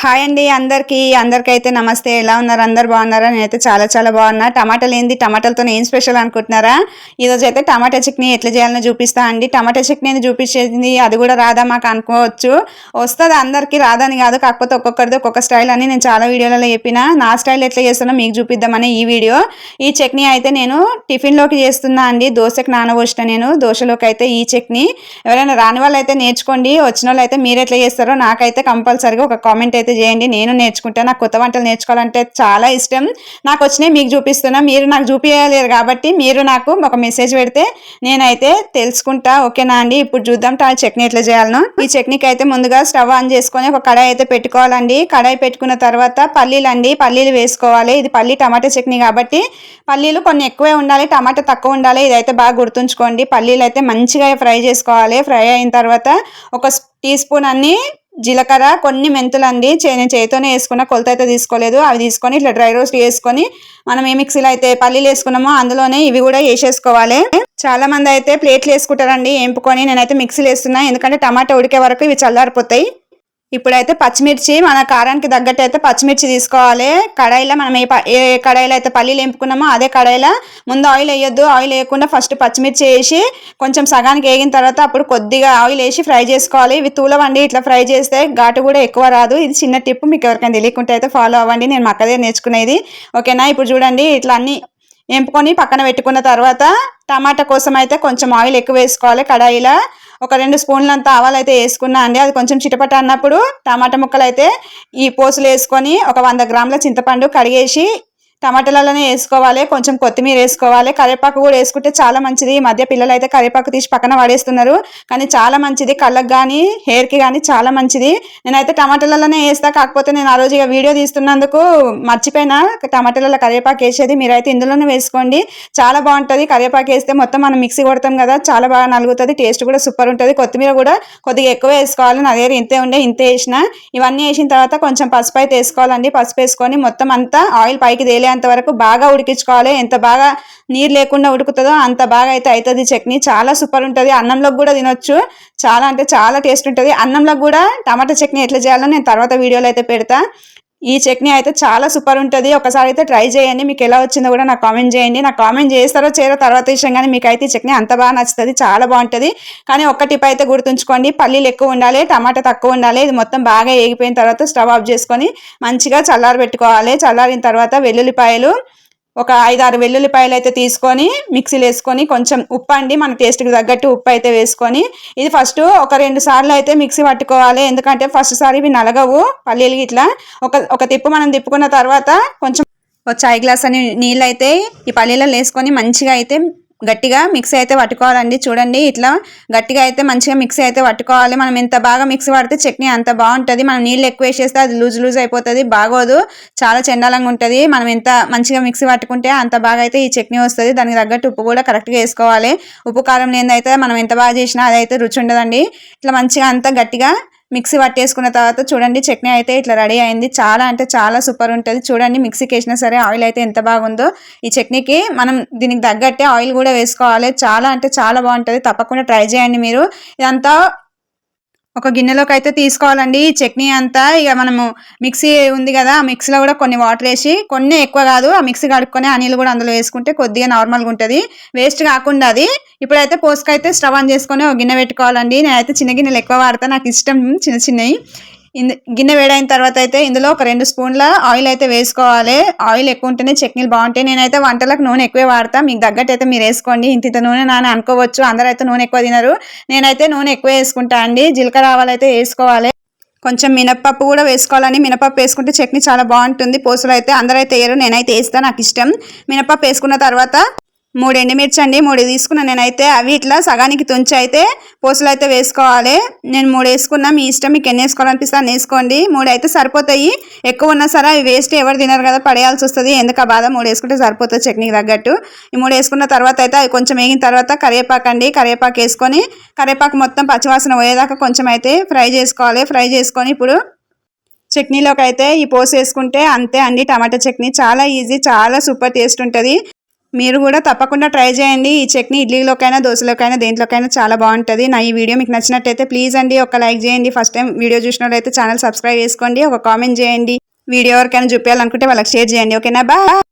Hi అండి అందరికైతే నమస్తే. ఎలా ఉన్నారు? అందరు బాగున్నారా? నేనైతే చాలా బాగున్నా. టమాటాలు ఏంది, టమాటాలతో ఏం స్పెషల్ అనుకుంటున్నారా? ఈరోజు అయితే టమాటా చట్నీ ఎట్లా చేయాలని చూపిస్తా అండి. టమాటా చట్నీ చూపించేది అది కూడా రాదా మాకు అనుకోవచ్చు. వస్తుంది, అందరికీ రాదని కాదు, కాకపోతే ఒక్కొక్కరిది ఒక్కొక్క స్టైల్ అని నేను చాలా వీడియోలలో చెప్పిన. నా స్టైల్ ఎట్లా చేస్తానో మీకు చూపిద్దామని ఈ వీడియో. ఈ చట్నీ అయితే నేను టిఫిన్లోకి చేస్తున్నా అండి. దోశకు నానబోసిన నేను దోశలోకి అయితే ఈ చట్నీ. ఎవరైనా రాని వాళ్ళు అయితే నేర్చుకోండి, వచ్చిన వాళ్ళు అయితే మీరు ఎట్లా చేస్తారో నాకైతే కంపల్సరీగా ఒక కామెంట్ అయితే చేయండి. నేను నేర్చుకుంటాను. నాకు కొత్త వంటలు నేర్చుకోవాలంటే చాలా ఇష్టం. నాకు వచ్చినాయి మీకు చూపిస్తున్నా. మీరు నాకు చూపించలేరు కాబట్టి మీరు నాకు ఒక మెసేజ్ పెడితే నేనైతే తెలుసుకుంటా. ఓకేనా అండి? ఇప్పుడు చూద్దాం చట్నీ ఎట్లా చేయాలనో. ఈ చట్నీకి అయితే ముందుగా స్టవ్ ఆన్ చేసుకొని ఒక కడాయి అయితే పెట్టుకోవాలండి. కడాయి పెట్టుకున్న తర్వాత పల్లీలు వేసుకోవాలి. ఇది పల్లి టమాటా చట్నీ కాబట్టి పల్లీలు కొన్ని ఎక్కువే ఉండాలి, టమాటా తక్కువ ఉండాలి. ఇదైతే బాగా గుర్తుంచుకోండి. పల్లీలు అయితే మంచిగా ఫ్రై చేసుకోవాలి. ఫ్రై అయిన తర్వాత ఒక టీ స్పూన్ అన్ని జీలకర్ర, కొన్ని మెంతులు అండి. నేను చేతితోనే వేసుకున్న, కొలత అయితే తీసుకోలేదు. అవి తీసుకొని ఇట్లా డ్రై రోస్ట్ చేసుకొని మనం ఏ మిక్సీలో అయితే పల్లీలు వేసుకున్నామో అందులోనే ఇవి కూడా వేసేసుకోవాలి. చాలా మంది అయితే ప్లేట్లు వేసుకుంటారండి ఏంపుకొని. నేనైతే మిక్సీలో వేస్తున్నా, ఎందుకంటే టమాటా ఉడికే వరకు ఇవి చల్లారిపోతాయి. ఇప్పుడైతే పచ్చిమిర్చి, మన కారానికి తగ్గట్టు అయితే పచ్చిమిర్చి తీసుకోవాలి. కడాయిలో మనం ఏ కడాయిలో అయితే పల్లీలు వేపుకున్నామో అదే కడాయిలో ముందు ఆయిల్ వేయొద్దు. ఆయిల్ వేయకుండా ఫస్ట్ పచ్చిమిర్చి వేసి కొంచెం సగానికి వేగిన తర్వాత అప్పుడు కొద్దిగా ఆయిల్ వేసి ఫ్రై చేసుకోవాలి. ఇవి తూలవండి, ఇట్లా ఫ్రై చేస్తే ఘాటు కూడా ఎక్కువ రాదు. ఇది చిన్న టిప్, మీకు ఎవరికైనా తెలియకుంటే అయితే ఫాలో అవ్వండి. నేను మా అక్క దగ్గర నేర్చుకునేది. ఓకేనా? ఇప్పుడు చూడండి, ఇట్లా అన్ని వేపుకొని పక్కన పెట్టుకున్న తర్వాత టమాటా కోసం అయితే కొంచెం ఆయిల్ ఎక్కువ వేసుకోవాలి. కడాయిలో ఒక 2 స్పూన్లంతా ఆవాలు అయితే వేసుకున్నా అండి. అది కొంచెం చిటపట అన్నప్పుడు టమాటా ముక్కలు అయితే ఈ పోసులు వేసుకొని ఒక 100 గ్రాముల చింతపండు కడిగేసి టమాటాలలోనే వేసుకోవాలి. కొంచెం కొత్తిమీర వేసుకోవాలి. కరివేపాకు కూడా వేసుకుంటే చాలా మంచిది. ఈ మధ్య పిల్లలు అయితే కరివేపాకు తీసి పక్కన పడేస్తున్నారు, కానీ చాలా మంచిది. కళ్ళకు కానీ హెయిర్కి కానీ చాలా మంచిది. నేనైతే టమాటాలలోనే వేస్తా, కాకపోతే నేను ఆ రోజు వీడియో తీస్తున్నందుకు మర్చిపోయినా టమాటాలలో కరివేపాకు వేసేది. మీరైతే ఇందులోనే వేసుకోండి, చాలా బాగుంటుంది. కరివేపాకు వేస్తే మొత్తం మనం మిక్సీ కొడతాం కదా, చాలా బాగా నలుగుతుంది. టేస్ట్ కూడా సూపర్ ఉంటుంది. కొత్తిమీర కూడా కొద్దిగా ఎక్కువ వేసుకోవాలి. నా దగ్గర ఇంతే వేసిన. ఇవన్నీ వేసిన తర్వాత కొంచెం పసుపు అయితే వేసుకోవాలండి. పసుపు వేసుకొని మొత్తం అంతా ఆయిల్ పైకి తేలేంత వరకు బాగా ఉడికించుకోవాలి. ఎంత బాగా నీరు లేకుండా ఉడుకుతుందో అంత బాగా అయితే అవుతుంది చట్నీ. చాలా సూపర్ ఉంటుంది. అన్నంలోకి కూడా తినొచ్చు. చాలా అంటే చాలా టేస్ట్ ఉంటుంది. అన్నంలోకి కూడా టమాటా చట్నీ ఎట్లా చేయాలో నేను తర్వాత వీడియోలో అయితే పెడతా. ఈ చట్నీ అయితే చాలా సూపర్ ఉంటుంది. ఒకసారి అయితే ట్రై చేయండి. మీకు ఎలా వచ్చిందో కూడా నాకు కామెంట్ చేయండి. నాకు కామెంట్ చేస్తారో చేయరో తర్వాత విషయం, కానీ మీకైతే ఈ చట్నీ అంత బాగా నచ్చుతుంది, చాలా బాగుంటుంది. కానీ ఒక్క టిప్ అయితే గుర్తుంచుకోండి, పల్లీలు ఎక్కువ ఉండాలి, టమాటా తక్కువ ఉండాలి. ఇది మొత్తం బాగా వేగిపోయిన తర్వాత స్టవ్ ఆఫ్ చేసుకొని మంచిగా చల్లారబెట్టుకోవాలి. చల్లారిన తర్వాత వెల్లుల్లిపాయలు ఒక 5-6 వెల్లుల్లిపాయలు అయితే తీసుకొని మిక్సీలో వేసుకొని కొంచెం ఉప్పు అండి, మన టేస్ట్కి తగ్గట్టు ఉప్పు అయితే వేసుకొని ఇది ఫస్ట్ ఒక 2 సార్లు అయితే మిక్సీ పట్టుకోవాలి. ఎందుకంటే ఫస్ట్ సారి ఇవి నలగవు పల్లీలు. ఇట్లా ఒక తిప్పు మనం తిప్పుకున్న తర్వాత కొంచెం ఒక చాయ్ గ్లాస్ అని నీళ్ళు అయితే ఈ పల్లీలలో వేసుకొని మంచిగా అయితే గట్టిగా మిక్సీ అయితే పట్టుకోవాలండి. చూడండి, ఇట్లా గట్టిగా అయితే మంచిగా మిక్సీ అయితే పట్టుకోవాలి. మనం ఎంత బాగా మిక్సీ పడితే చట్నీ అంత బాగుంటుంది. మనం నీళ్ళు ఎక్కువ వేసేస్తే అది లూజ్ అయిపోతుంది, బాగోదు, చాలా చండాలంగా ఉంటుంది. మనం ఎంత మంచిగా మిక్సీ పట్టుకుంటే అంత బాగా అయితే ఈ చట్నీ వస్తుంది. దానికి తగ్గట్టు ఉప్పు కూడా కరెక్ట్గా వేసుకోవాలి. ఉప్పు కారం లేనిదైతే మనం ఎంత బాగా చేసినా అదైతే రుచి ఉండదండి. ఇట్లా మంచిగా అంతా గట్టిగా మిక్సీ పట్టేసుకున్న తర్వాత చూడండి, చట్నీ అయితే ఇట్లా రెడీ అయింది. చాలా అంటే చాలా సూపర్ ఉంటుంది. చూడండి, మిక్సీకి వేసినా సరే ఆయిల్ అయితే ఎంత బాగుందో. ఈ చట్నీకి మనం దీనికి తగ్గట్టే ఆయిల్ కూడా వేసుకోవాలి. చాలా అంటే చాలా బాగుంటుంది. తప్పకుండా ట్రై చేయండి మీరు. ఇదంతా ఒక గిన్నెలోకి అయితే తీసుకోవాలండి. ఈ చట్నీ అంతా ఇక మనము మిక్సీ ఉంది కదా, ఆ మిక్సీలో కూడా కొన్ని వాటర్ వేసి, కొన్ని ఎక్కువ కాదు, ఆ మిక్సీ కడుక్కొని ఆ నీళ్ళు కూడా అందులో వేసుకుంటే కొద్దిగా నార్మల్గా ఉంటుంది, వేస్ట్ కాకుండా అది. ఇప్పుడైతే పోసుకైతే స్టవ్ ఆన్ చేసుకొని ఒక గిన్నె పెట్టుకోవాలండి. నేనైతే చిన్న గిన్నెలు ఎక్కువ వాడతాను, నాకు ఇష్టం చిన్నవి. గిన్నె వేడైన తర్వాత అయితే ఇందులో ఒక 2 స్పూన్ల ఆయిల్ అయితే వేసుకోవాలి. ఆయిల్ ఎక్కువ ఉంటేనే చట్నీలు బాగుంటాయి. నేనైతే వంటలకు నూనె ఎక్కువే వాడతా, మీకు తగ్గట్టు అయితే మీరు వేసుకోండి. ఇంత నూనె నాని అనుకోవచ్చు, అందరూ అయితే నూనె ఎక్కువ తినరు. నేనైతే నూనె ఎక్కువ వేసుకుంటా అండి. జీలకర్ర ఆవాలు అయితే వేసుకోవాలి. కొంచెం మినపప్పు కూడా వేసుకోవాలని. మినపప్పు వేసుకుంటే చట్నీ చాలా బాగుంటుంది. పోసులు అయితే అందరూ అయితే వేయరు, నేనైతే వేస్తాను, నాకు ఇష్టం. మినపప్పు వేసుకున్న తర్వాత 3 ఎండుమిర్చి అండి, 3 తీసుకున్నాను నేనైతే. అవి ఇట్లా సగానికి తుంచి అయితే పోసులు అయితే వేసుకోవాలి. నేను 3 వేసుకున్నా, మీ ఇష్టం, మీకు ఎన్ని వేసుకోవాలనిపిస్తే అన్ని వేసుకోండి. 3 అయితే సరిపోతాయి. ఎక్కువ ఉన్నా సరే అవి వేస్ట్, ఎవరు తినరు కదా, పడేయాల్సి వస్తుంది. ఎందుకు ఆ బాధ, 3 వేసుకుంటే సరిపోతుంది చట్నీకి తగ్గట్టు. ఈ 3 వేసుకున్న తర్వాత అయితే అవి కొంచెం వేగిన తర్వాత కరివేపాకు అండి, కరివేపాకు వేసుకొని కరివేపాకు మొత్తం పచ్చివాసన పోయేదాకా కొంచెం అయితే ఫ్రై చేసుకోవాలి. ఫ్రై చేసుకొని ఇప్పుడు చట్నీలోకి అయితే ఈ పోసు వేసుకుంటే అంతే అండి. టమాటా చట్నీ చాలా ఈజీ, చాలా సూపర్ టేస్ట్ ఉంటుంది. మీరు కూడా తప్పకుండా ట్రై చేయండి. ఈ చట్నీ ఇడ్లీలోకైనా దోశలోకైనా దేంట్లోకైనా చాలా బాగుంటుంది. నా ఈ వీడియో మీకు నచ్చినట్టయితే ప్లీజ్ అండి ఒక లైక్ చేయండి. ఫస్ట్ టైం వీడియో చూసినట్లయితే ఛానల్ సబ్స్క్రైబ్ చేసుకోండి. ఒక కామెంట్ చేయండి. వీడియో ఎవరికైనా చూపించాలనుకుంటే వాళ్ళకి షేర్ చేయండి. ఓకేనా? బాయ్.